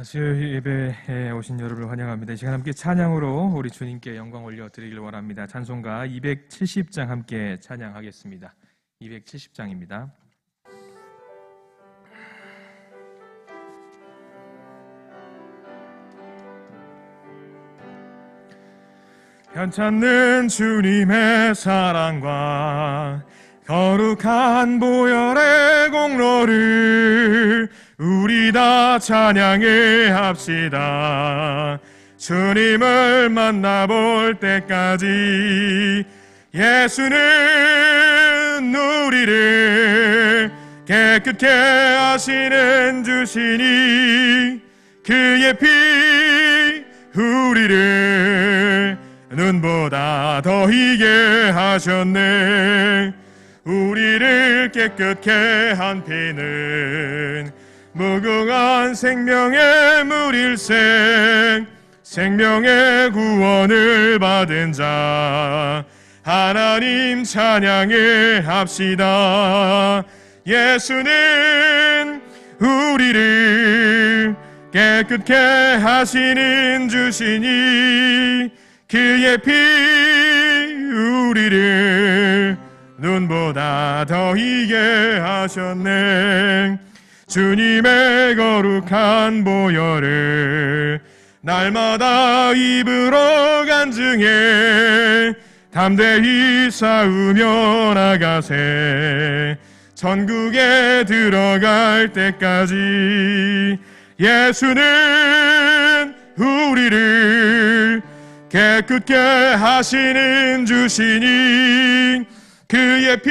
수요일 예배에 오신 여러분을 환영합니다. 이 시간 함께 찬양으로 우리 주님께 영광 올려드리길 원합니다. 찬송가 270장 함께 찬양하겠습니다. 270장입니다. 편찮는 주님의 사랑과 거룩한 보혈의 공로를 우리 다 찬양해 합시다. 주님을 만나볼 때까지 예수는 우리를 깨끗게 하시는 주시니 그의 피 우리를 눈보다 더 희게 하셨네. 우리를 깨끗게 한 피는 무궁한 생명의 물일생, 생명의 구원을 받은 자 하나님 찬양해 합시다. 예수는 우리를 깨끗게 하시는 주시니 그의 피 우리를 눈보다 더 희게 하셨네. 주님의 거룩한 보혈을 날마다 입으로 간증해 담대히 싸우며 나가세. 천국에 들어갈 때까지 예수는 우리를 깨끗게 하시는 주시니 그의 피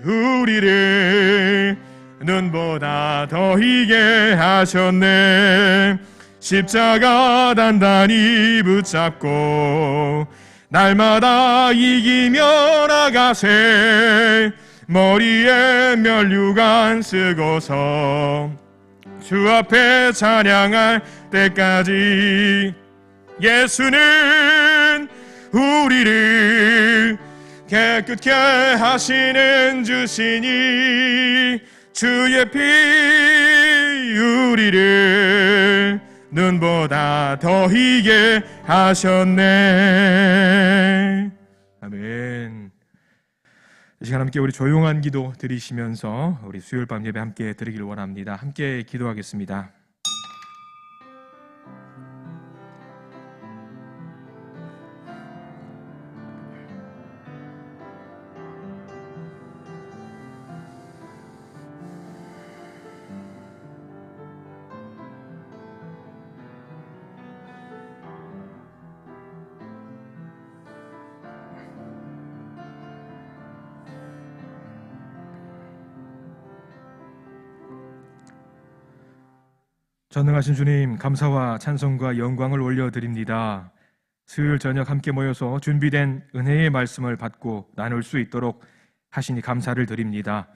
우리를 눈보다 더 희게 하셨네. 십자가 단단히 붙잡고 날마다 이기며 나가세. 머리에 면류관 쓰고서 주 앞에 찬양할 때까지 예수는 우리를 깨끗게 하시는 주시니 주의 피 우리를 눈보다 더 희게 하셨네. 아멘. 이 시간 함께 우리 조용한 기도 드리시면서 우리 수요일 밤 예배 함께 드리길 원합니다. 함께 기도하겠습니다. 전능하신 주님, 감사와 찬송과 영광을 올려드립니다. 수요일 저녁 함께 모여서 준비된 은혜의 말씀을 받고 나눌 수 있도록 하시니 감사를 드립니다.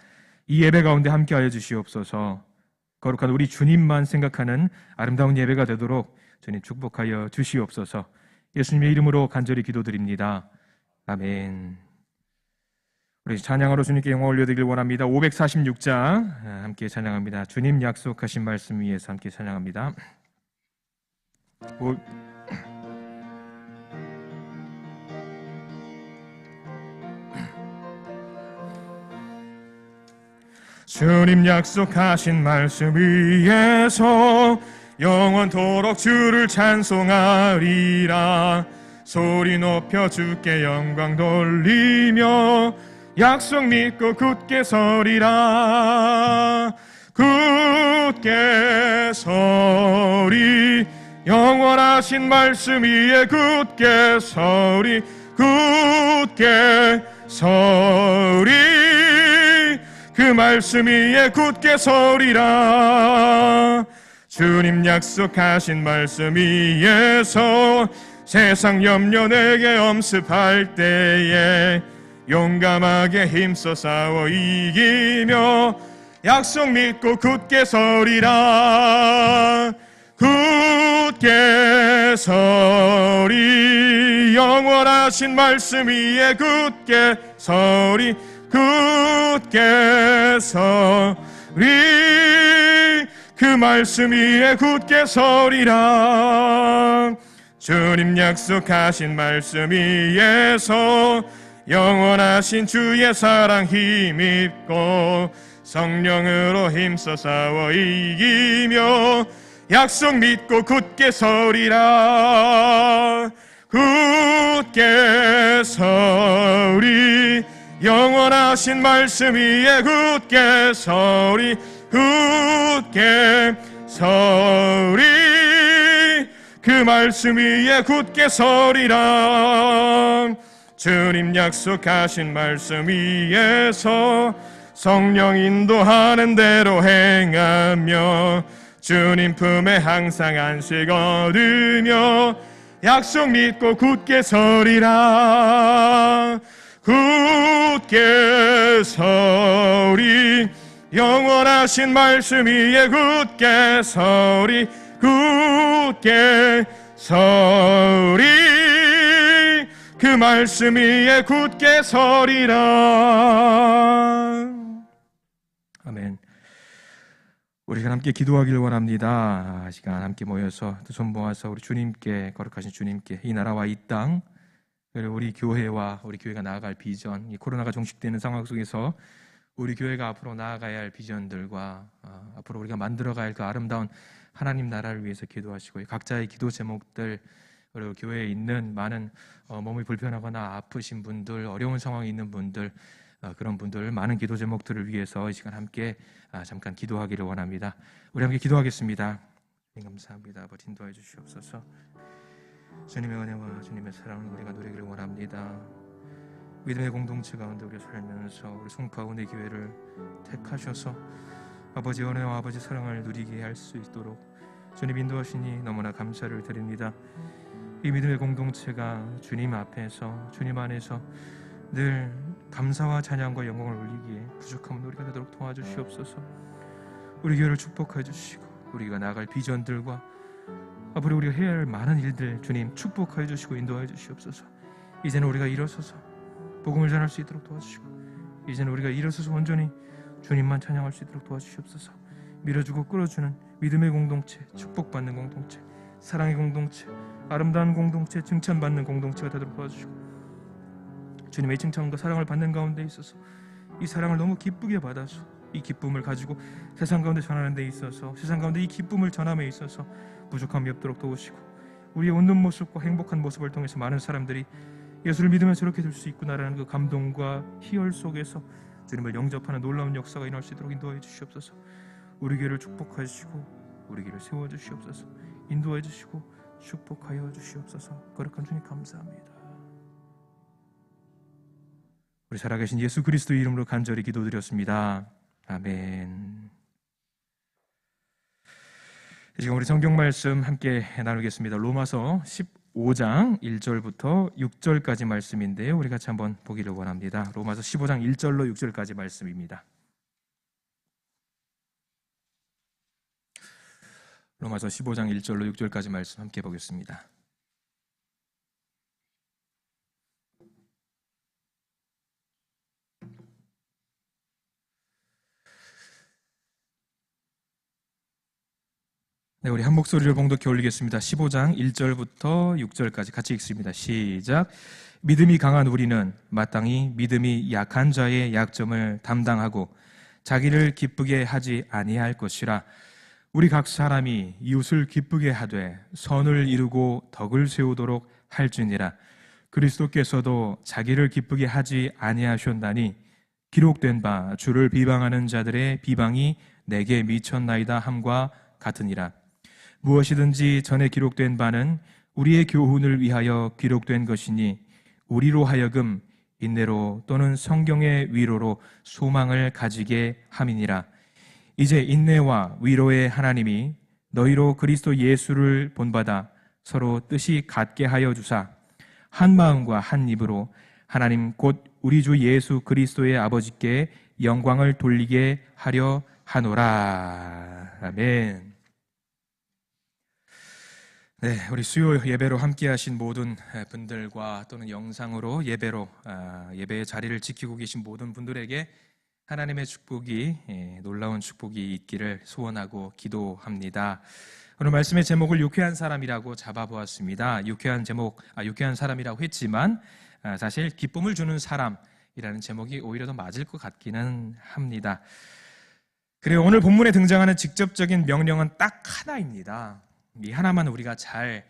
이 예배 가운데 함께하여 주시옵소서. 거룩한 우리 주님만 생각하는 아름다운 예배가 되도록 주님 축복하여 주시옵소서. 예수님의 이름으로 간절히 기도드립니다. 아멘. 우리 찬양으로 주님께 영광 올려드리길 원합니다. 546장 함께 찬양합니다. 주님 약속하신 말씀 위에서 함께 찬양합니다. 주님 약속하신 말씀 위에서 영원토록 주를 찬송하리라. 소리 높여 주께 영광 돌리며 약속 믿고 굳게 서리라. 굳게 서리. 영원하신 말씀 위에 굳게 서리. 굳게 서리. 그 말씀 위에 굳게 서리라. 주님 약속하신 말씀 위에서 세상 염려 내게 엄습할 때에 용감하게 힘써 싸워 이기며 약속 믿고 굳게 서리라. 굳게 서리. 영원하신 말씀 위에 굳게 서리. 굳게 서리. 그 말씀 위에 굳게 서리라. 주님 약속하신 말씀 위에서 영원하신 주의 사랑 힘입고 성령으로 힘써 싸워 이기며 약속 믿고 굳게 서리라. 굳게 서리 영원하신 말씀 위에 굳게 서리 굳게 서리 그 말씀 위에 굳게 서리라. 주님 약속하신 말씀 위에서 성령 인도하는 대로 행하며 주님 품에 항상 안식 얻으며 약속 믿고 굳게 서리라. 굳게 서리 영원하신 말씀 위에 굳게 서리 굳게 서리 그 말씀 위에 굳게 서리라. 아멘. 우리가 함께 기도하기를 원합니다. 시간 함께 모여서 두 손 모아서 우리 주님께, 거룩하신 주님께 이 나라와 이 땅, 그리고 우리 교회와 우리 교회가 나아갈 비전, 이 코로나가 종식되는 상황 속에서 우리 교회가 앞으로 나아가야 할 비전들과 앞으로 우리가 만들어가야 할 그 아름다운 하나님 나라를 위해서 기도하시고, 각자의 기도 제목들, 그리고 교회에 있는 많은 몸이 불편하거나 아프신 분들, 어려운 상황에 있는 분들, 그런 분들 많은 기도 제목들을 위해서 이 시간 함께 잠깐 기도하기를 원합니다. 우리 함께 기도하겠습니다. 감사합니다. 아버지 인도해 주시옵소서. 주님의 은혜와 주님의 사랑을 우리가 누리기를 원합니다. 믿음의 공동체 가운데 우리가 살면서 우리 송파운의 교회를 택하셔서 아버지 은혜와 아버지 사랑을 누리게 할 수 있도록 주님 인도하시니 너무나 감사를 드립니다. 이 믿음의 공동체가 주님 앞에서, 주님 안에서 늘 감사와 찬양과 영광을 올리기에 부족함은 우리가 되도록 도와주시옵소서. 우리 교회를 축복해 주시고 우리가 나아갈 비전들과 앞으로 우리가 해야 할 많은 일들 주님 축복해 주시고 인도해 주시옵소서. 이제는 우리가 일어서서 복음을 전할 수 있도록 도와주시고, 이제는 우리가 일어서서 온전히 주님만 찬양할 수 있도록 도와주시옵소서. 밀어주고 끌어주는 믿음의 공동체, 축복받는 공동체, 사랑의 공동체, 아름다운 공동체, 칭찬받는 공동체가 되도록 도와주시고, 주님의 칭찬과 사랑을 받는 가운데 있어서 이 사랑을 너무 기쁘게 받아서 이 기쁨을 가지고 세상 가운데 전하는 데 있어서, 세상 가운데 이 기쁨을 전함에 있어서 부족함이 없도록 도우시고, 우리의 웃는 모습과 행복한 모습을 통해서 많은 사람들이 예수를 믿으면 저렇게 될 수 있구나라는 그 감동과 희열 속에서 주님을 영접하는 놀라운 역사가 일어날 수 있도록 인도해 주시옵소서. 우리 교회를 축복하시고 우리 교회를 세워주시옵소서. 인도해 주시고 축복하여 주시옵소서. 거룩한 주님 감사합니다. 우리 살아계신 예수 그리스도의 이름으로 간절히 기도드렸습니다. 아멘. 지금 우리 성경 말씀 함께 나누겠습니다. 로마서 15장 1절부터 6절까지 말씀인데요, 우리 같이 한번 보기를 원합니다. 로마서 15장 1절로 6절까지 말씀입니다. 로마서 15장 1절로 6절까지 말씀 함께 보겠습니다. 네, 우리 한 목소리를 봉독해 올리겠습니다. 15장 1절부터 6절까지 같이 읽습니다. 시작. 믿음이 강한 우리는 마땅히 믿음이 약한 자의 약점을 담당하고 자기를 기쁘게 하지 아니할 것이라. 우리 각 사람이 이웃을 기쁘게 하되 선을 이루고 덕을 세우도록 할지니라. 그리스도께서도 자기를 기쁘게 하지 아니하셨나니 기록된 바 주를 비방하는 자들의 비방이 내게 미쳤나이다 함과 같으니라. 무엇이든지 전에 기록된 바는 우리의 교훈을 위하여 기록된 것이니 우리로 하여금 인내로 또는 성경의 위로로 소망을 가지게 함이니라. 이제 인내와 위로의 하나님이 너희로 그리스도 예수를 본받아 서로 뜻이 같게 하여 주사 한 마음과 한 입으로 하나님 곧 우리 주 예수 그리스도의 아버지께 영광을 돌리게 하려 하노라. 아멘. 네, 우리 수요 예배로 함께하신 모든 분들과 또는 영상으로 예배의 자리를 지키고 계신 모든 분들에게 하나님의 축복이 놀라운 축복이 있기를 소원하고 기도합니다. 오늘 말씀의 제목을 유쾌한 사람이라고 잡아보았습니다. 유쾌한 사람이라고 했지만 사실 기쁨을 주는 사람이라는 제목이 오히려 더 맞을 것 같기는 합니다. 그리고 오늘 본문에 등장하는 직접적인 명령은 딱 하나입니다. 이 하나만 우리가 잘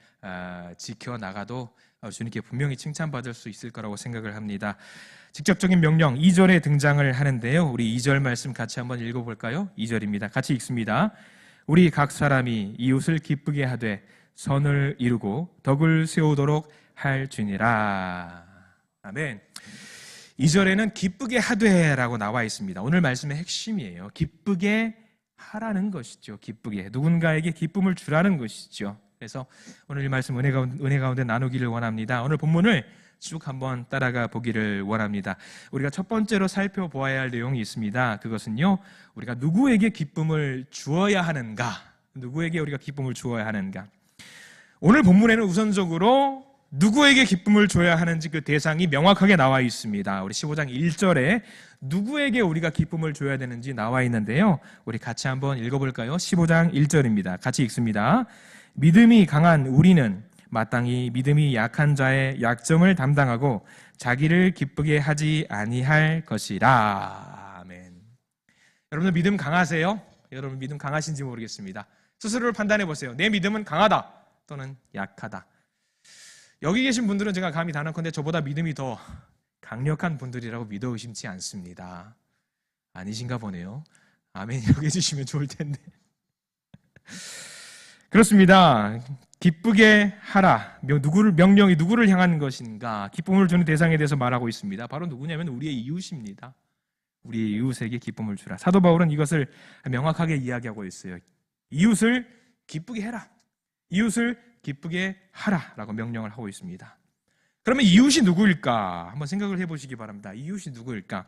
지켜나가도 주님께 분명히 칭찬받을 수 있을 거라고 생각을 합니다. 직접적인 명령 2절에 등장을 하는데요. 우리 2절 말씀 같이 한번 읽어볼까요? 2절입니다. 같이 읽습니다. 우리 각 사람이 이웃을 기쁘게 하되 선을 이루고 덕을 세우도록 할지니라. 아멘. 2절에는 기쁘게 하되라고 나와 있습니다. 오늘 말씀의 핵심이에요. 기쁘게 하라는 것이죠. 기쁘게 누군가에게 기쁨을 주라는 것이죠. 그래서 오늘 이 말씀 은혜 가운데 나누기를 원합니다. 오늘 본문을 쭉 한번 따라가 보기를 원합니다. 우리가 첫 번째로 살펴보아야 할 내용이 있습니다. 그것은요, 우리가 누구에게 기쁨을 주어야 하는가? 누구에게 우리가 기쁨을 주어야 하는가? 오늘 본문에는 우선적으로 누구에게 기쁨을 줘야 하는지 그 대상이 명확하게 나와 있습니다. 우리 15장 1절에 누구에게 우리가 기쁨을 줘야 되는지 나와 있는데요. 우리 같이 한번 읽어볼까요? 15장 1절입니다. 같이 읽습니다. 믿음이 강한 우리는 마땅히 믿음이 약한 자의 약점을 담당하고 자기를 기쁘게 하지 아니할 것이라. 아멘. 여러분들 믿음 강하세요? 여러분 믿음 강하신지 모르겠습니다. 스스로를 판단해 보세요. 내 믿음은 강하다 또는 약하다. 여기 계신 분들은 제가 감히 단언컨대 저보다 믿음이 더 강력한 분들이라고 믿어 의심치 않습니다. 아니신가 보네요. 아멘이라고 해주시면 좋을 텐데. 그렇습니다. 기쁘게 하라. 명령이 누구를 향한 것인가? 기쁨을 주는 대상에 대해서 말하고 있습니다. 바로 누구냐면 우리의 이웃입니다. 우리의 이웃에게 기쁨을 주라. 사도 바울은 이것을 명확하게 이야기하고 있어요. 이웃을 기쁘게 해라. 이웃을 기쁘게 하라라고 명령을 하고 있습니다. 그러면 이웃이 누구일까? 한번 생각을 해보시기 바랍니다. 이웃이 누구일까?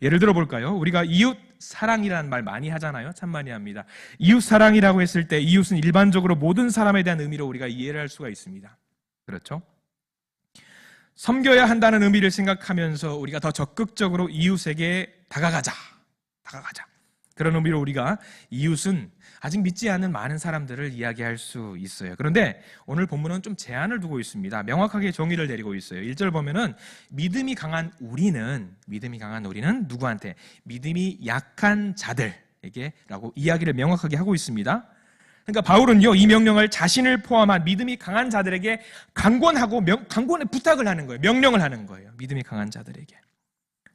예를 들어 볼까요? 우리가 이웃 사랑이라는 말 많이 하잖아요. 참 많이 합니다. 이웃 사랑이라고 했을 때 이웃은 일반적으로 모든 사람에 대한 의미로 우리가 이해를 할 수가 있습니다. 그렇죠? 섬겨야 한다는 의미를 생각하면서 우리가 더 적극적으로 이웃에게 다가가자. 그런 의미로 우리가 이웃은 아직 믿지 않는 많은 사람들을 이야기할 수 있어요. 그런데 오늘 본문은 좀 제한을 두고 있습니다. 명확하게 정의를 내리고 있어요. 1절 보면은 믿음이 강한 우리는 누구한테? 믿음이 약한 자들에게 라고 이야기를 명확하게 하고 있습니다. 그러니까 바울은요, 이 명령을 자신을 포함한 믿음이 강한 자들에게 강권의 부탁을 하는 거예요. 명령을 하는 거예요. 믿음이 강한 자들에게.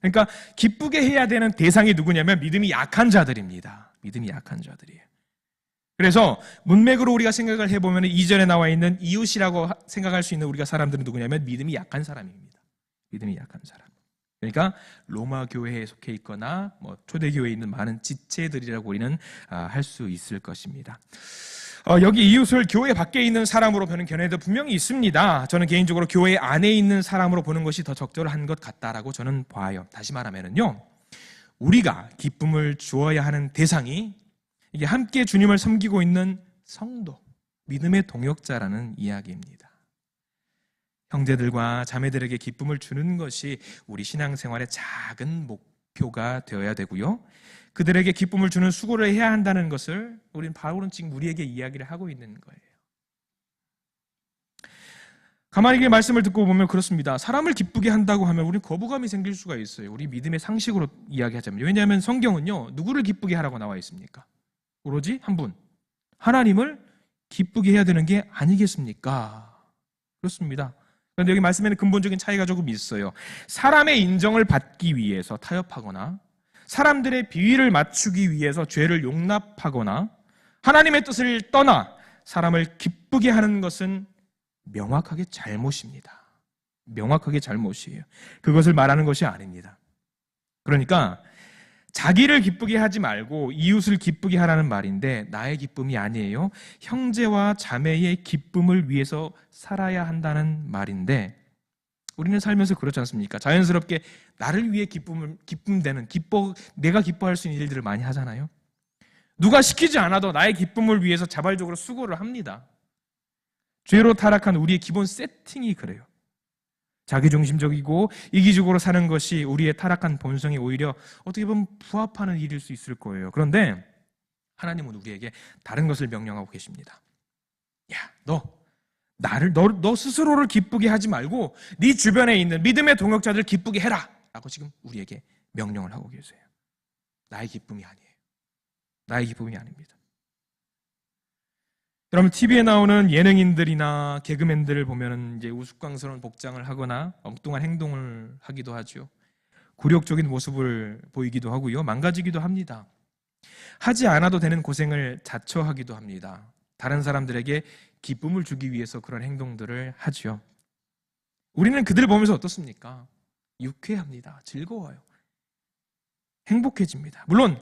그러니까 기쁘게 해야 되는 대상이 누구냐면 믿음이 약한 자들입니다. 믿음이 약한 자들이에요. 그래서 문맥으로 우리가 생각을 해보면 2절에 나와 있는 이웃이라고 생각할 수 있는 우리가 사람들은 누구냐면 믿음이 약한 사람입니다. 믿음이 약한 사람. 그러니까 로마 교회에 속해 있거나 초대교회에 있는 많은 지체들이라고 우리는 할 수 있을 것입니다. 여기 이웃을 교회 밖에 있는 사람으로 보는 견해도 분명히 있습니다. 저는 개인적으로 교회 안에 있는 사람으로 보는 것이 더 적절한 것 같다라고 저는 봐요. 다시 말하면요, 우리가 기쁨을 주어야 하는 대상이 이게 함께 주님을 섬기고 있는 성도, 믿음의 동역자라는 이야기입니다. 형제들과 자매들에게 기쁨을 주는 것이 우리 신앙생활의 작은 목표가 되어야 되고요. 그들에게 기쁨을 주는 수고를 해야 한다는 것을 바울은 지금 우리에게 이야기를 하고 있는 거예요. 가만히 말씀을 듣고 보면 그렇습니다. 사람을 기쁘게 한다고 하면 우리는 거부감이 생길 수가 있어요. 우리 믿음의 상식으로 이야기하자면. 왜냐하면 성경은요, 누구를 기쁘게 하라고 나와 있습니까? 오로지 한 분, 하나님을 기쁘게 해야 되는 게 아니겠습니까? 그렇습니다. 그런데 여기 말씀에는 근본적인 차이가 조금 있어요. 사람의 인정을 받기 위해서 타협하거나 사람들의 비위를 맞추기 위해서 죄를 용납하거나 하나님의 뜻을 떠나 사람을 기쁘게 하는 것은 명확하게 잘못입니다. 명확하게 잘못이에요. 그것을 말하는 것이 아닙니다. 그러니까 자기를 기쁘게 하지 말고 이웃을 기쁘게 하라는 말인데 나의 기쁨이 아니에요. 형제와 자매의 기쁨을 위해서 살아야 한다는 말인데 우리는 살면서 그렇지 않습니까? 자연스럽게 나를 위해 내가 기뻐할 수 있는 일들을 많이 하잖아요. 누가 시키지 않아도 나의 기쁨을 위해서 자발적으로 수고를 합니다. 죄로 타락한 우리의 기본 세팅이 그래요. 자기중심적이고 이기적으로 사는 것이 우리의 타락한 본성이 오히려 어떻게 보면 부합하는 일일 수 있을 거예요. 그런데 하나님은 우리에게 다른 것을 명령하고 계십니다. 야, 너 스스로를 기쁘게 하지 말고 네 주변에 있는 믿음의 동역자들 기쁘게 해라 라고 지금 우리에게 명령을 하고 계세요. 나의 기쁨이 아니에요. 나의 기쁨이 아닙니다. 여러분, TV에 나오는 예능인들이나 개그맨들을 보면은 이제 우스꽝스러운 복장을 하거나 엉뚱한 행동을 하기도 하죠. 굴욕적인 모습을 보이기도 하고요. 망가지기도 합니다. 하지 않아도 되는 고생을 자처하기도 합니다. 다른 사람들에게 기쁨을 주기 위해서 그런 행동들을 하죠. 우리는 그들을 보면서 어떻습니까? 유쾌합니다. 즐거워요. 행복해집니다. 물론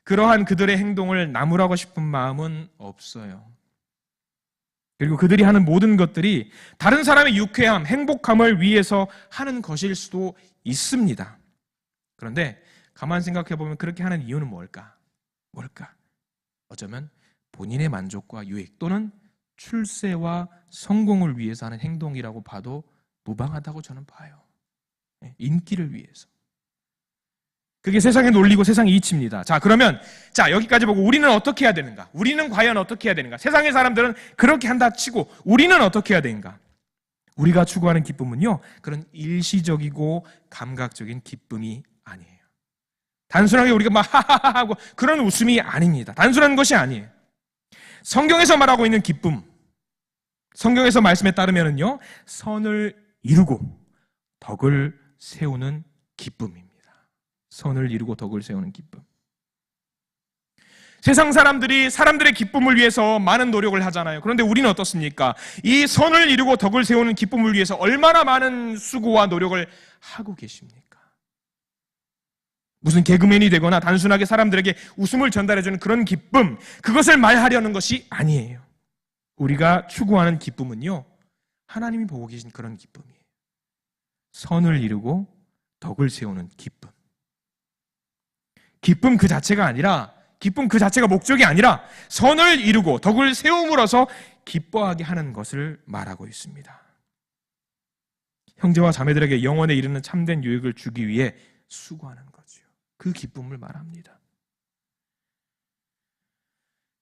그러한 그들의 행동을 나무라고 싶은 마음은 없어요. 그리고 그들이 하는 모든 것들이 다른 사람의 유쾌함, 행복함을 위해서 하는 것일 수도 있습니다. 그런데 가만 생각해 보면 그렇게 하는 이유는 뭘까? 어쩌면 본인의 만족과 유익 또는 출세와 성공을 위해서 하는 행동이라고 봐도 무방하다고 저는 봐요. 인기를 위해서. 그게 세상의 논리고 세상의 이치입니다. 그러면 여기까지 보고 우리는 어떻게 해야 되는가? 우리는 과연 어떻게 해야 되는가? 세상의 사람들은 그렇게 한다 치고 우리는 어떻게 해야 되는가? 우리가 추구하는 기쁨은요, 그런 일시적이고 감각적인 기쁨이 아니에요. 단순하게 우리가 막 하하하 하고 그런 웃음이 아닙니다. 단순한 것이 아니에요. 성경에서 말하고 있는 기쁨, 성경에서 말씀에 따르면요, 선을 이루고 덕을 세우는 기쁨입니다. 선을 이루고 덕을 세우는 기쁨. 세상 사람들이 사람들의 기쁨을 위해서 많은 노력을 하잖아요. 그런데 우리는 어떻습니까? 이 선을 이루고 덕을 세우는 기쁨을 위해서 얼마나 많은 수고와 노력을 하고 계십니까? 무슨 개그맨이 되거나 단순하게 사람들에게 웃음을 전달해주는 그런 기쁨, 그것을 말하려는 것이 아니에요. 우리가 추구하는 기쁨은요, 하나님이 보고 계신 그런 기쁨이에요. 선을 이루고 덕을 세우는 기쁨. 기쁨 그 자체가 아니라, 기쁨 그 자체가 목적이 아니라 선을 이루고 덕을 세움으로써 기뻐하게 하는 것을 말하고 있습니다. 형제와 자매들에게 영원에 이르는 참된 유익을 주기 위해 수고하는 거죠. 그 기쁨을 말합니다.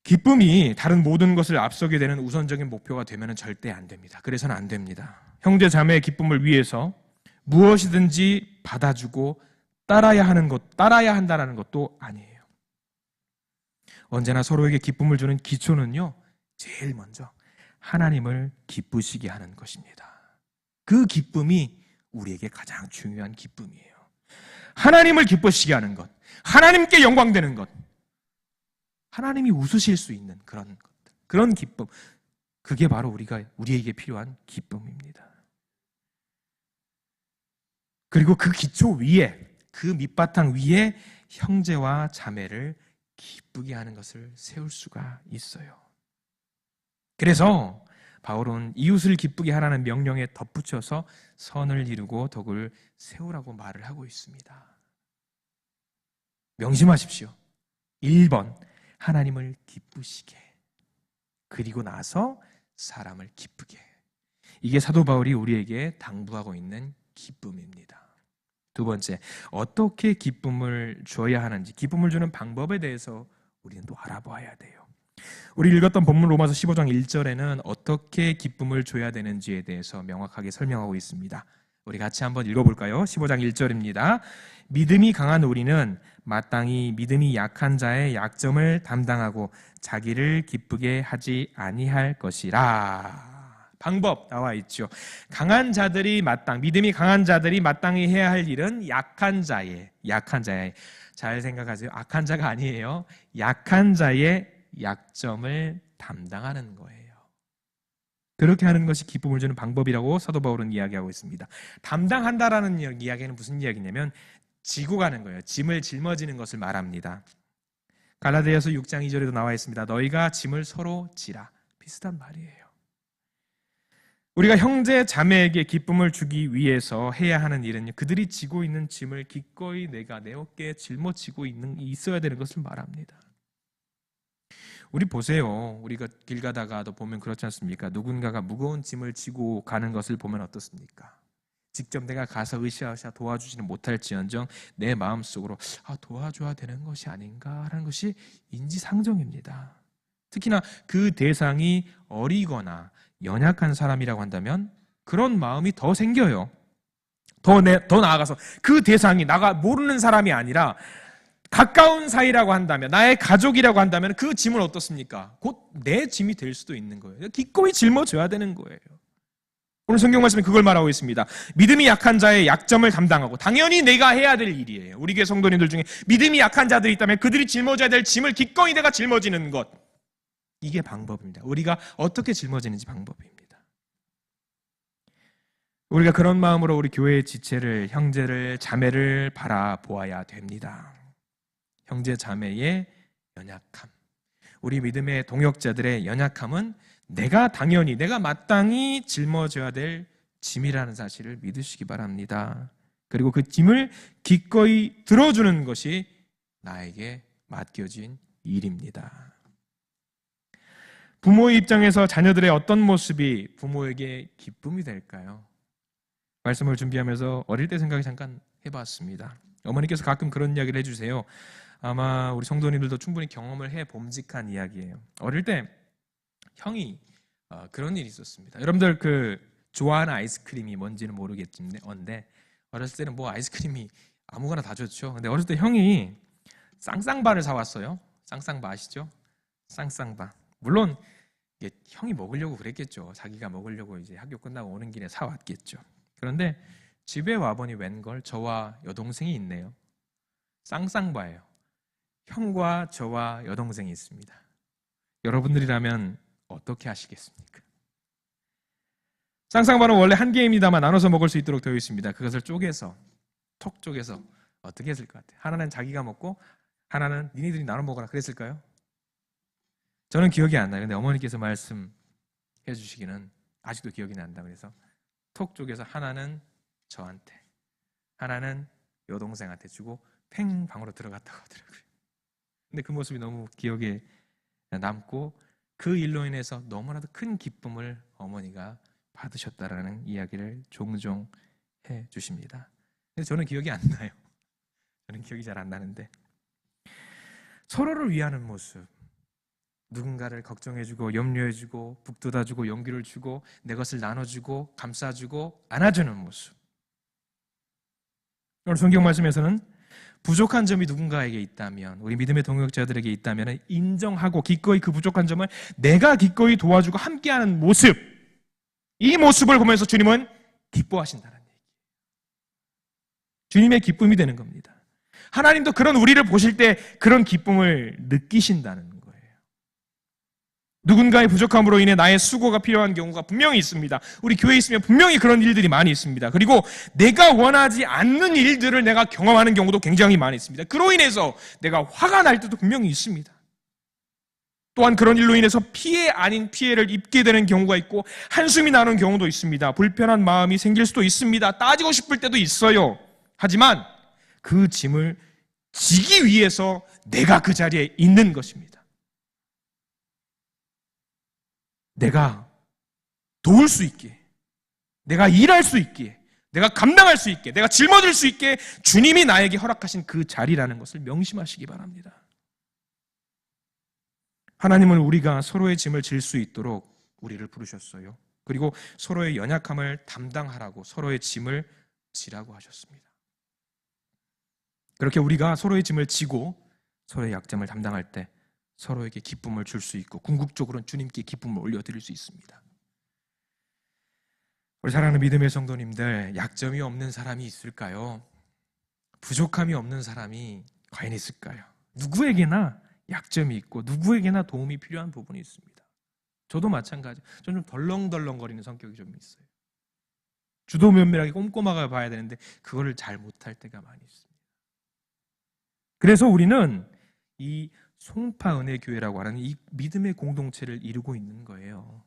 기쁨이 다른 모든 것을 앞서게 되는 우선적인 목표가 되면 절대 안 됩니다. 그래서는 안 됩니다. 형제 자매의 기쁨을 위해서 무엇이든지 받아주고 따라야 한다는 것도 아니에요. 언제나 서로에게 기쁨을 주는 기초는요, 제일 먼저 하나님을 기쁘시게 하는 것입니다. 그 기쁨이 우리에게 가장 중요한 기쁨이에요. 하나님을 기쁘시게 하는 것, 하나님께 영광되는 것, 하나님이 웃으실 수 있는 그런 것들, 그런 기쁨, 그게 바로 우리에게 필요한 기쁨입니다. 그리고 그 기초 위에, 그 밑바탕 위에 형제와 자매를 기쁘게 하는 것을 세울 수가 있어요. 그래서 바울은 이웃을 기쁘게 하라는 명령에 덧붙여서 선을 이루고 덕을 세우라고 말을 하고 있습니다. 명심하십시오. 1번, 하나님을 기쁘시게. 그리고 나서 사람을 기쁘게. 이게 사도 바울이 우리에게 당부하고 있는 기쁨입니다. 두 번째, 어떻게 기쁨을 줘야 하는지, 기쁨을 주는 방법에 대해서 우리는 또 알아봐야 돼요. 우리 읽었던 본문 로마서 15장 1절에는 어떻게 기쁨을 줘야 되는지에 대해서 명확하게 설명하고 있습니다. 우리 같이 한번 읽어볼까요? 15장 1절입니다. 믿음이 강한 우리는 마땅히 믿음이 약한 자의 약점을 담당하고 자기를 기쁘게 하지 아니할 것이라. 방법 나와 있죠. 믿음이 강한 자들이 마땅히 해야 할 일은 약한 자의, 잘 생각하세요. 악한 자가 아니에요. 약한 자의 약점을 담당하는 거예요. 그렇게 하는 것이 기쁨을 주는 방법이라고 사도 바울은 이야기하고 있습니다. 담당한다라는 이야기는 무슨 이야기냐면 지고 가는 거예요. 짐을 짊어지는 것을 말합니다. 갈라디아서 6장 2절에도 나와 있습니다. 너희가 짐을 서로 지라. 비슷한 말이에요. 우리가 형제 자매에게 기쁨을 주기 위해서 해야 하는 일은 그들이 지고 있는 짐을 기꺼이 내가 내 어깨에 짊어지고 있어야 되는 것을 말합니다. 우리 보세요. 우리가 길 가다가도 보면 그렇지 않습니까? 누군가가 무거운 짐을 지고 가는 것을 보면 어떻습니까? 직접 내가 가서 으쌰으쌰 도와주지는 못할지언정 내 마음속으로 도와줘야 되는 것이 아닌가라는 것이 인지상정입니다. 특히나 그 대상이 어리거나 연약한 사람이라고 한다면 그런 마음이 더 생겨요. 더 나아가서 그 대상이 나가 모르는 사람이 아니라 가까운 사이라고 한다면, 나의 가족이라고 한다면 그 짐은 어떻습니까? 곧 내 짐이 될 수도 있는 거예요. 기꺼이 짊어져야 되는 거예요. 오늘 성경 말씀에 그걸 말하고 있습니다. 믿음이 약한 자의 약점을 담당하고, 당연히 내가 해야 될 일이에요. 우리 교회 성도님들 중에 믿음이 약한 자들이 있다면 그들이 짊어져야 될 짐을 기꺼이 내가 짊어지는 것, 이게 방법입니다. 우리가 어떻게 짊어지는지 방법입니다. 우리가 그런 마음으로 우리 교회의 지체를, 형제를, 자매를 바라보아야 됩니다. 형제 자매의 연약함, 우리 믿음의 동역자들의 연약함은 내가 마땅히 짊어져야 될 짐이라는 사실을 믿으시기 바랍니다. 그리고 그 짐을 기꺼이 들어주는 것이 나에게 맡겨진 일입니다. 부모의 입장에서 자녀들의 어떤 모습이 부모에게 기쁨이 될까요? 말씀을 준비하면서 어릴 때 생각을 잠깐 해봤습니다. 어머니께서 가끔 그런 이야기를 해주세요. 아마 우리 성도님들도 충분히 경험을 해 봄직한 이야기예요. 어릴 때 형이 그런 일이 있었습니다. 여러분들 좋아하는 아이스크림이 뭔지는 모르겠는데 어렸을 때는 뭐 아이스크림이 아무거나 다 좋죠. 근데 어렸을 때 형이 쌍쌍바를 사왔어요. 쌍쌍바 아시죠? 쌍쌍바. 물론 형이 먹으려고 그랬겠죠. 자기가 먹으려고 이제 학교 끝나고 오는 길에 사왔겠죠. 그런데 집에 와보니 웬걸 저와 여동생이 있네요. 쌍쌍바예요. 형과 저와 여동생이 있습니다. 여러분들이라면 어떻게 하시겠습니까? 쌍쌍바는 원래 한 개입니다만 나눠서 먹을 수 있도록 되어 있습니다. 그것을 톡 쪼개서 어떻게 했을 것 같아요? 하나는 자기가 먹고 하나는 니네들이 나눠 먹어라 그랬을까요? 저는 기억이 안 나요. 근데 어머니께서 말씀해 주시기는 아직도 기억이 난다. 그래서 톡 쪼개서 하나는 저한테, 하나는 여동생한테 주고 팽 방으로 들어갔다고 하더라고요. 근데 그 모습이 너무 기억에 남고 그 일로 인해서 너무나도 큰 기쁨을 어머니가 받으셨다라는 이야기를 종종 해 주십니다. 근데 저는 기억이 안 나요. 저는 기억이 잘 안 나는데 서로를 위하는 모습, 누군가를 걱정해주고 염려해주고 북돋아주고 용기를 주고 내 것을 나눠주고 감싸주고 안아주는 모습. 오늘 성경 말씀에서는 부족한 점이 누군가에게 있다면, 우리 믿음의 동역자들에게 있다면 인정하고 기꺼이 그 부족한 점을 내가 기꺼이 도와주고 함께하는 모습, 이 모습을 보면서 주님은 기뻐하신다는 얘기예요. 주님의 기쁨이 되는 겁니다. 하나님도 그런 우리를 보실 때 그런 기쁨을 느끼신다는 거예요. 누군가의 부족함으로 인해 나의 수고가 필요한 경우가 분명히 있습니다. 우리 교회에 있으면 분명히 그런 일들이 많이 있습니다. 그리고 내가 원하지 않는 일들을 내가 경험하는 경우도 굉장히 많이 있습니다. 그로 인해서 내가 화가 날 때도 분명히 있습니다. 또한 그런 일로 인해서 피해 아닌 피해를 입게 되는 경우가 있고 한숨이 나는 경우도 있습니다. 불편한 마음이 생길 수도 있습니다. 따지고 싶을 때도 있어요. 하지만 그 짐을 지기 위해서 내가 그 자리에 있는 것입니다. 내가 도울 수 있게, 내가 일할 수 있게, 내가 감당할 수 있게, 내가 짊어질 수 있게 주님이 나에게 허락하신 그 자리라는 것을 명심하시기 바랍니다. 하나님은 우리가 서로의 짐을 질 수 있도록 우리를 부르셨어요. 그리고 서로의 연약함을 담당하라고, 서로의 짐을 지라고 하셨습니다. 그렇게 우리가 서로의 짐을 지고 서로의 약점을 담당할 때 서로에게 기쁨을 줄 수 있고 궁극적으로는 주님께 기쁨을 올려드릴 수 있습니다. 우리 사랑하는 믿음의 성도님들, 약점이 없는 사람이 있을까요? 부족함이 없는 사람이 과연 있을까요? 누구에게나 약점이 있고 누구에게나 도움이 필요한 부분이 있습니다. 저도 마찬가지. 저는 좀 덜렁덜렁거리는 성격이 좀 있어요. 주도 면밀하게 꼼꼼하게 봐야 되는데 그거를 잘 못할 때가 많이 있습니다. 그래서 우리는 이 송파은혜교회라고 하는 이 믿음의 공동체를 이루고 있는 거예요.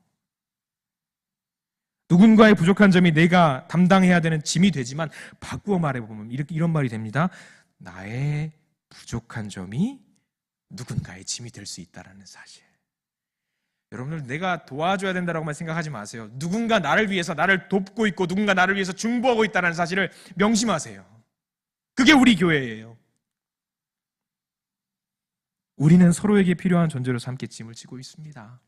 누군가의 부족한 점이 내가 담당해야 되는 짐이 되지만 바꾸어 말해보면 이런 말이 됩니다. 나의 부족한 점이 누군가의 짐이 될 수 있다는 사실. 여러분들 내가 도와줘야 된다고만 생각하지 마세요. 누군가 나를 위해서 나를 돕고 있고 누군가 나를 위해서 중보하고 있다는 사실을 명심하세요. 그게 우리 교회예요. 우리는 서로에게 필요한 존재로서 함께 짐을 지고 있습니다.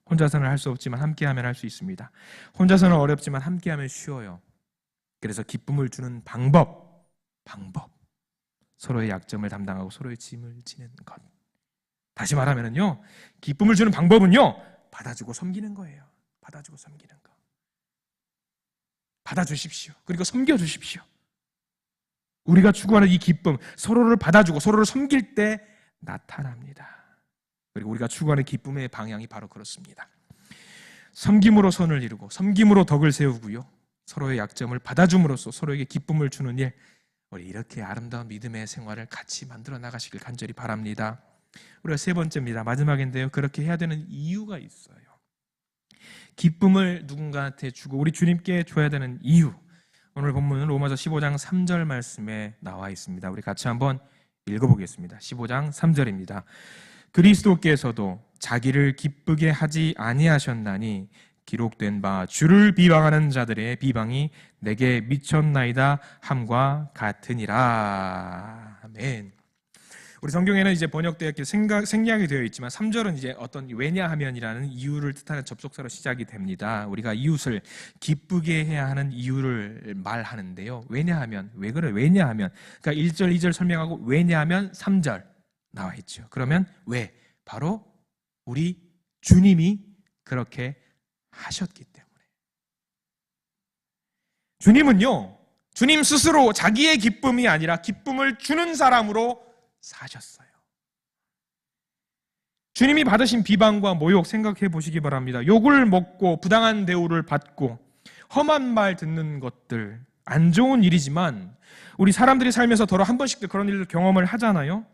혼자서는 할 수 없지만 함께하면 할 수 있습니다. 혼자서는 어렵지만 함께하면 쉬워요. 그래서 기쁨을 주는 방법. 서로의 약점을 담당하고 서로의 짐을 지는 것. 다시 말하면요, 기쁨을 주는 방법은요, 받아주고 섬기는 거예요. 받아주고 섬기는 거. 받아주십시오. 그리고 섬겨주십시오. 우리가 추구하는 이 기쁨, 서로를 받아주고 서로를 섬길 때 나타납니다. 그리고 우리가 추구하는 기쁨의 방향이 바로 그렇습니다. 섬김으로 선을 이루고 섬김으로 덕을 세우고요, 서로의 약점을 받아줌으로써 서로에게 기쁨을 주는 일, 우리 이렇게 아름다운 믿음의 생활을 같이 만들어 나가시길 간절히 바랍니다. 우리가 세 번째입니다. 마지막인데요, 그렇게 해야 되는 이유가 있어요. 기쁨을 누군가한테 주고 우리 주님께 줘야 되는 이유, 오늘 본문은 로마서 15장 3절 말씀에 나와 있습니다. 우리 같이 한번 읽어보겠습니다. 15장 3절입니다. 그리스도께서도 자기를 기쁘게 하지 아니하셨나니 기록된 바 주를 비방하는 자들의 비방이 내게 미쳤나이다 함과 같으니라. 아멘. 우리 성경에는 이제 번역되어 이렇게 생략이 되어 있지만 3절은 이제 어떤 왜냐하면이라는 이유를 뜻하는 접속사로 시작이 됩니다. 우리가 이웃을 기쁘게 해야 하는 이유를 말하는데요. 왜냐하면, 왜 그래? 왜냐하면. 그러니까 1절, 2절 설명하고 왜냐하면 3절 나와 있죠. 그러면 왜? 바로 우리 주님이 그렇게 하셨기 때문에. 주님은요, 주님 스스로 자기의 기쁨이 아니라 기쁨을 주는 사람으로 사셨어요. 주님이 받으신 비방과 모욕 생각해 보시기 바랍니다. 욕을 먹고 부당한 대우를 받고 험한 말 듣는 것들, 안 좋은 일이지만 우리 사람들이 살면서 더러 한 번씩 그런 일을 경험을 하잖아요.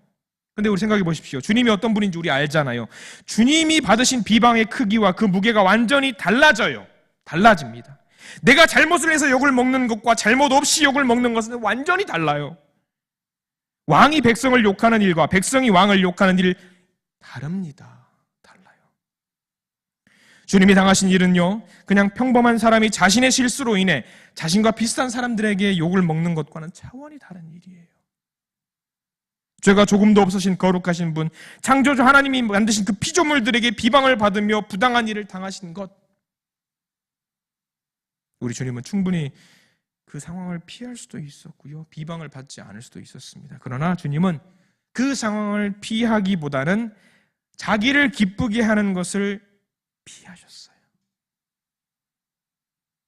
근데 우리 생각해 보십시오. 주님이 어떤 분인지 우리 알잖아요. 주님이 받으신 비방의 크기와 그 무게가 완전히 달라져요. 달라집니다. 내가 잘못을 해서 욕을 먹는 것과 잘못 없이 욕을 먹는 것은 완전히 달라요. 왕이 백성을 욕하는 일과 백성이 왕을 욕하는 일 다릅니다. 달라요. 주님이 당하신 일은요, 그냥 평범한 사람이 자신의 실수로 인해 자신과 비슷한 사람들에게 욕을 먹는 것과는 차원이 다른 일이에요. 죄가 조금도 없으신 거룩하신 분, 창조주 하나님이 만드신 그 피조물들에게 비방을 받으며 부당한 일을 당하신 것, 우리 주님은 충분히 그 상황을 피할 수도 있었고요, 비방을 받지 않을 수도 있었습니다. 그러나 주님은 그 상황을 피하기보다는 자기를 기쁘게 하는 것을 피하셨어요.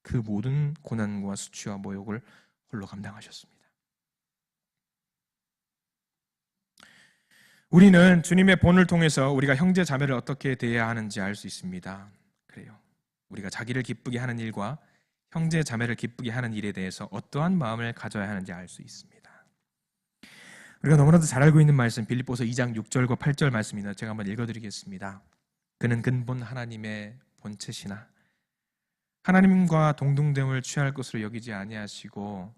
그 모든 고난과 수치와 모욕을 홀로 감당하셨습니다. 우리는 주님의 본을 통해서 우리가 형제 자매를 어떻게 대해야 하는지 알 수 있습니다. 그래요. 우리가 자기를 기쁘게 하는 일과 형제 자매를 기쁘게 하는 일에 대해서 어떠한 마음을 가져야 하는지 알 수 있습니다. 우리가 너무나도 잘 알고 있는 말씀, 빌립보서 2장 6절과 8절 말씀입니다. 제가 한번 읽어드리겠습니다. 그는 근본 하나님의 본체시나 하나님과 동등됨을 취할 것으로 여기지 아니하시고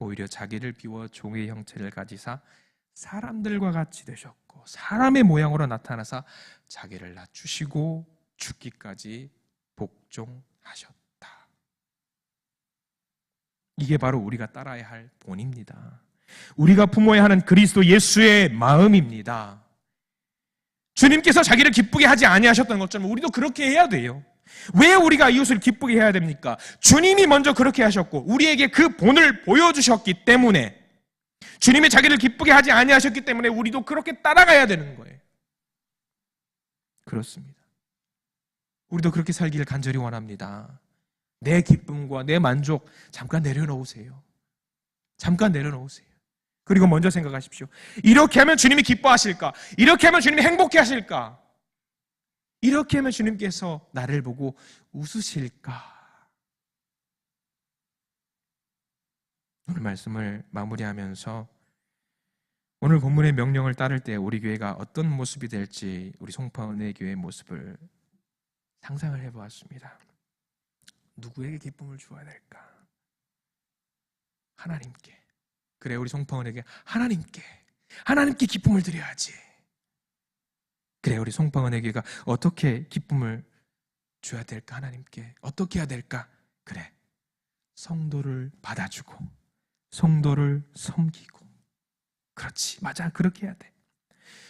오히려 자기를 비워 종의 형체를 가지사 사람들과 같이 되셨고 사람의 모양으로 나타나사 자기를 낮추시고 죽기까지 복종하셨다. 이게 바로 우리가 따라야 할 본입니다. 우리가 품어야 하는 그리스도 예수의 마음입니다. 주님께서 자기를 기쁘게 하지 아니하셨던 것처럼 우리도 그렇게 해야 돼요. 왜 우리가 이웃을 기쁘게 해야 됩니까? 주님이 먼저 그렇게 하셨고 우리에게 그 본을 보여주셨기 때문에, 주님이 자기를 기쁘게 하지 아니하셨기 때문에 우리도 그렇게 따라가야 되는 거예요. 그렇습니다. 우리도 그렇게 살기를 간절히 원합니다. 내 기쁨과 내 만족 잠깐 내려놓으세요. 잠깐 내려놓으세요. 그리고 먼저 생각하십시오. 이렇게 하면 주님이 기뻐하실까? 이렇게 하면 주님이 행복해 하실까? 이렇게 하면 주님께서 나를 보고 웃으실까? 오늘 말씀을 마무리하면서 오늘 본문의 명령을 따를 때 우리 교회가 어떤 모습이 될지 우리 송파은혜 교회의 모습을 상상을 해보았습니다. 누구에게 기쁨을 주어야 될까? 하나님께. 그래, 우리 송파은에게 하나님께 기쁨을 드려야지. 그래, 우리 송파은혜교회가 어떻게 기쁨을 줘야 될까? 하나님께 어떻게 해야 될까? 그래, 성도를 받아주고 성도를 섬기고. 그렇지, 맞아, 그렇게 해야 돼.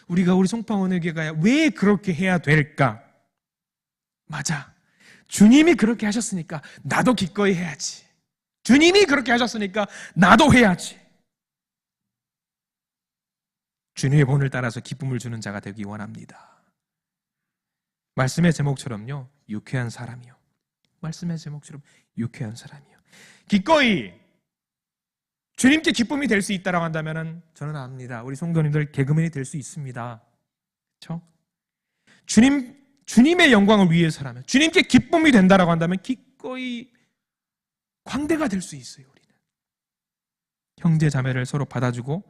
우리 송파은혜교회가 왜 그렇게 해야 될까? 맞아, 주님이 그렇게 하셨으니까 나도 기꺼이 해야지. 주님이 그렇게 하셨으니까 나도 해야지. 주님의 본을 따라서 기쁨을 주는 자가 되기 원합니다. 말씀의 제목처럼요, 유쾌한 사람이요. 말씀의 제목처럼 유쾌한 사람이요. 기꺼이 주님께 기쁨이 될 수 있다고 한다면 저는 압니다. 우리 성도님들 개그맨이 될 수 있습니다. 그렇죠? 주님의 영광을 위해서라면, 주님께 기쁨이 된다라고 한다면 기꺼이 광대가 될 수 있어요. 우리는 형제 자매를 서로 받아주고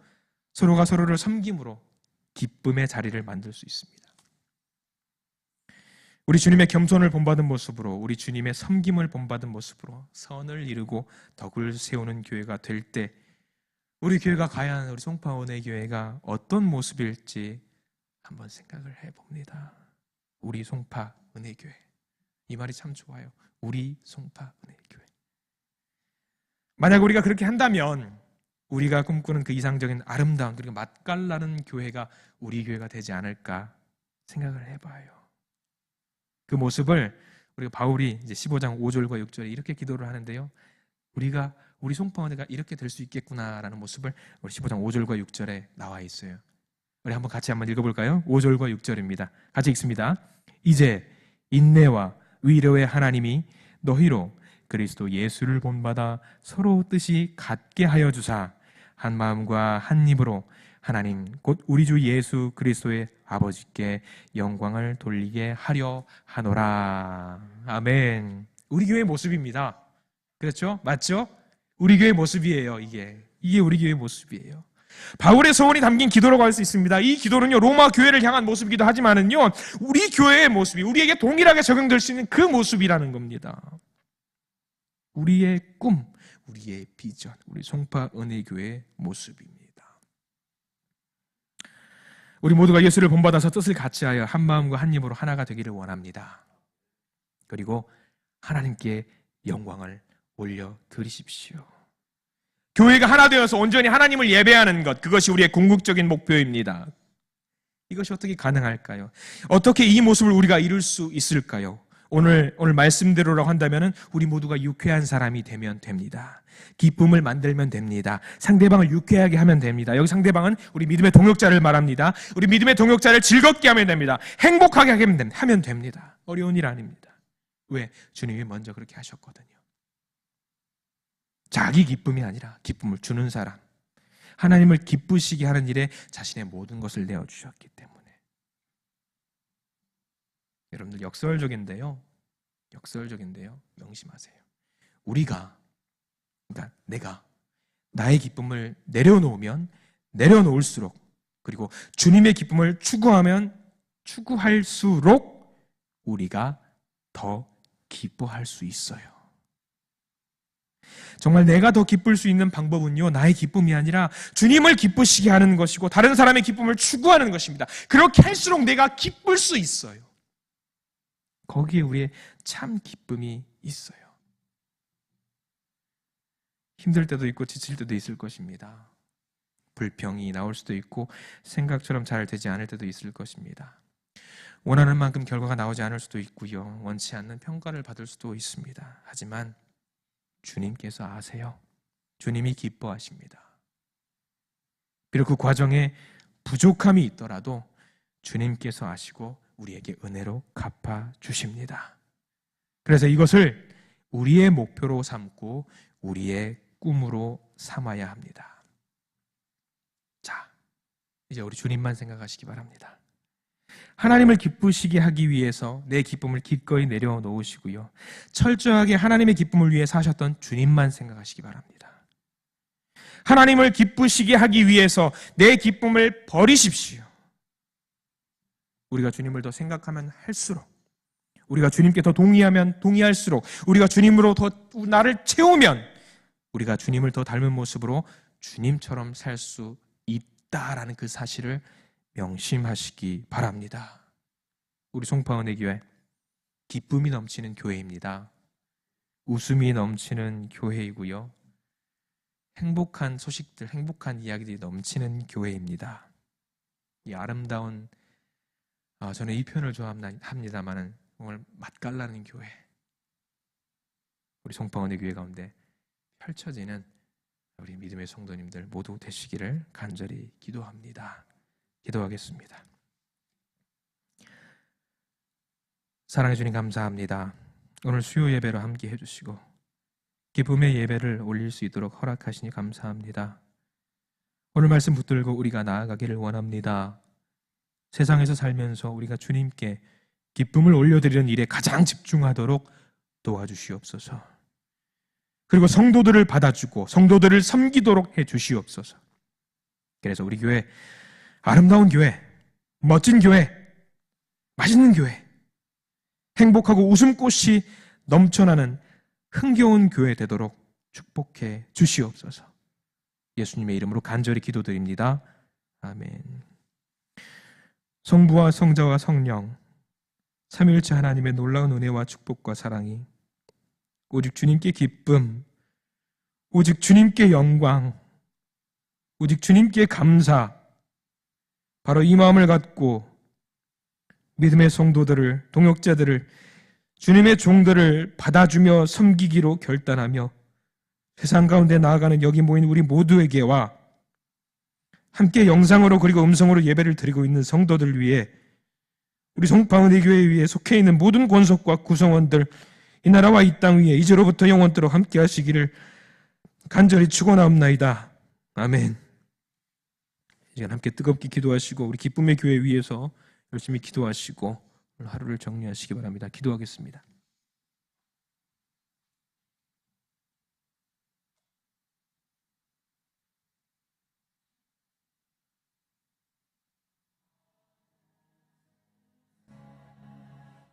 서로가 서로를 섬김으로 기쁨의 자리를 만들 수 있습니다. 우리 주님의 겸손을 본받은 모습으로, 우리 주님의 섬김을 본받은 모습으로 선을 이루고 덕을 세우는 교회가 될 때 우리 교회가 과연 우리 송파은혜 교회가 어떤 모습일지 한번 생각을 해봅니다. 우리 송파은혜 교회. 이 말이 참 좋아요. 우리 송파은혜 교회. 만약 우리가 그렇게 한다면 우리가 꿈꾸는 그 이상적인 아름다운, 그리고 맛깔나는 교회가 우리 교회가 되지 않을까 생각을 해봐요. 그 모습을 우리가 바울이 이제 15장 5절과 6절에 이렇게 기도를 하는데요, 우리 송파은혜가 이렇게 될 수 있겠구나라는 모습을 우리 15장 5절과 6절에 나와 있어요. 우리 같이 한번 읽어볼까요? 5절과 6절입니다. 같이 읽습니다. 이제 인내와 위로의 하나님이 너희로 그리스도 예수를 본받아 서로 뜻이 같게 하여 주사 한 마음과 한 입으로 하나님 곧 우리 주 예수 그리스도의 아버지께 영광을 돌리게 하려 하노라. 아멘. 우리 교회의 모습입니다. 그렇죠? 맞죠? 우리 교회의 모습이에요. 이게 우리 교회의 모습이에요. 바울의 소원이 담긴 기도라고 할 수 있습니다. 이 기도는요, 로마 교회를 향한 모습이기도 하지만은요, 우리 교회의 모습이 우리에게 동일하게 적용될 수 있는 그 모습이라는 겁니다. 우리의 꿈, 우리의 비전, 우리 송파은혜교회의 모습입니다. 우리 모두가 예수를 본받아서 뜻을 같이하여 한 마음과 한 입으로 하나가 되기를 원합니다. 그리고 하나님께 영광을 올려드리십시오. 교회가 하나 되어서 온전히 하나님을 예배하는 것, 그것이 우리의 궁극적인 목표입니다. 이것이 어떻게 가능할까요? 어떻게 이 모습을 우리가 이룰 수 있을까요? 오늘 말씀대로라고 한다면 우리 모두가 유쾌한 사람이 되면 됩니다. 기쁨을 만들면 됩니다. 상대방을 유쾌하게 하면 됩니다. 여기 상대방은 우리 믿음의 동역자를 말합니다. 우리 믿음의 동역자를 즐겁게 하면 됩니다. 행복하게 하면 됩니다. 어려운 일 아닙니다. 왜? 주님이 먼저 그렇게 하셨거든요. 자기 기쁨이 아니라 기쁨을 주는 사람, 하나님을 기쁘시게 하는 일에 자신의 모든 것을 내어주셨기 때문에. 여러분들 역설적인데요, 명심하세요. 그러니까 내가 나의 기쁨을 내려놓을수록, 그리고 주님의 기쁨을 추구할수록 우리가 더 기뻐할 수 있어요. 정말 내가 더 기쁠 수 있는 방법은요, 나의 기쁨이 아니라 주님을 기쁘시게 하는 것이고 다른 사람의 기쁨을 추구하는 것입니다. 그렇게 할수록 내가 기쁠 수 있어요. 거기에 우리의 참 기쁨이 있어요. 힘들 때도 있고 지칠 때도 있을 것입니다. 불평이 나올 수도 있고 생각처럼 잘 되지 않을 때도 있을 것입니다. 원하는 만큼 결과가 나오지 않을 수도 있고요, 원치 않는 평가를 받을 수도 있습니다. 하지만 주님께서 아세요. 주님이 기뻐하십니다. 비록 그 과정에 부족함이 있더라도 주님께서 아시고 우리에게 은혜로 갚아주십니다. 그래서 이것을 우리의 목표로 삼고 우리의 꿈으로 삼아야 합니다. 자, 이제 우리 주님만 생각하시기 바랍니다. 하나님을 기쁘시게 하기 위해서 내 기쁨을 기꺼이 내려놓으시고요, 철저하게 하나님의 기쁨을 위해 사셨던 주님만 생각하시기 바랍니다. 하나님을 기쁘시게 하기 위해서 내 기쁨을 버리십시오. 우리가 주님을 더 생각하면 할수록, 우리가 주님께 더 동의하면 동의할수록, 우리가 주님으로 더 나를 채우면 우리가 주님을 더 닮은 모습으로 주님처럼 살 수 있다라는 그 사실을 명심하시기 바랍니다. 우리 송파은혜 교회 기쁨이 넘치는 교회입니다. 웃음이 넘치는 교회이고요. 행복한 소식들, 행복한 이야기들이 넘치는 교회입니다. 이 아름다운, 저는 이 표현을 좋아합니다만은 정말 맛깔나는 교회, 우리 송파은혜 교회 가운데 펼쳐지는 우리 믿음의 성도님들 모두 되시기를 간절히 기도합니다. 기도하겠습니다. 사랑해 주님 감사합니다. 오늘 수요 예배로 함께 해주시고 기쁨의 예배를 올릴 수 있도록 허락하시니 감사합니다. 오늘 말씀 붙들고 우리가 나아가기를 원합니다. 세상에서 살면서 우리가 주님께 기쁨을 올려드리는 일에 가장 집중하도록 도와주시옵소서. 그리고 성도들을 받아주고 성도들을 섬기도록 해주시옵소서. 그래서 우리 교회 아름다운 교회, 멋진 교회, 맛있는 교회, 행복하고 웃음꽃이 넘쳐나는 흥겨운 교회 되도록 축복해 주시옵소서. 예수님의 이름으로 간절히 기도드립니다. 아멘. 성부와 성자와 성령 삼위일체 하나님의 놀라운 은혜와 축복과 사랑이 오직 주님께 기쁨, 오직 주님께 영광, 오직 주님께 감사, 바로 이 마음을 갖고 믿음의 성도들을, 동역자들을, 주님의 종들을 받아주며 섬기기로 결단하며 세상 가운데 나아가는 여기 모인 우리 모두에게와 함께 영상으로 그리고 음성으로 예배를 드리고 있는 성도들 위해 우리 송파은혜 교회 위에 속해 있는 모든 권속과 구성원들, 이 나라와 이 땅 위에 이제로부터 영원토록 함께 하시기를 간절히 축원하옵나이다. 아멘. 이 시간 함께 뜨겁게 기도하시고 우리 기쁨의 교회 위에서 열심히 기도하시고 오늘 하루를 정리하시기 바랍니다. 기도하겠습니다.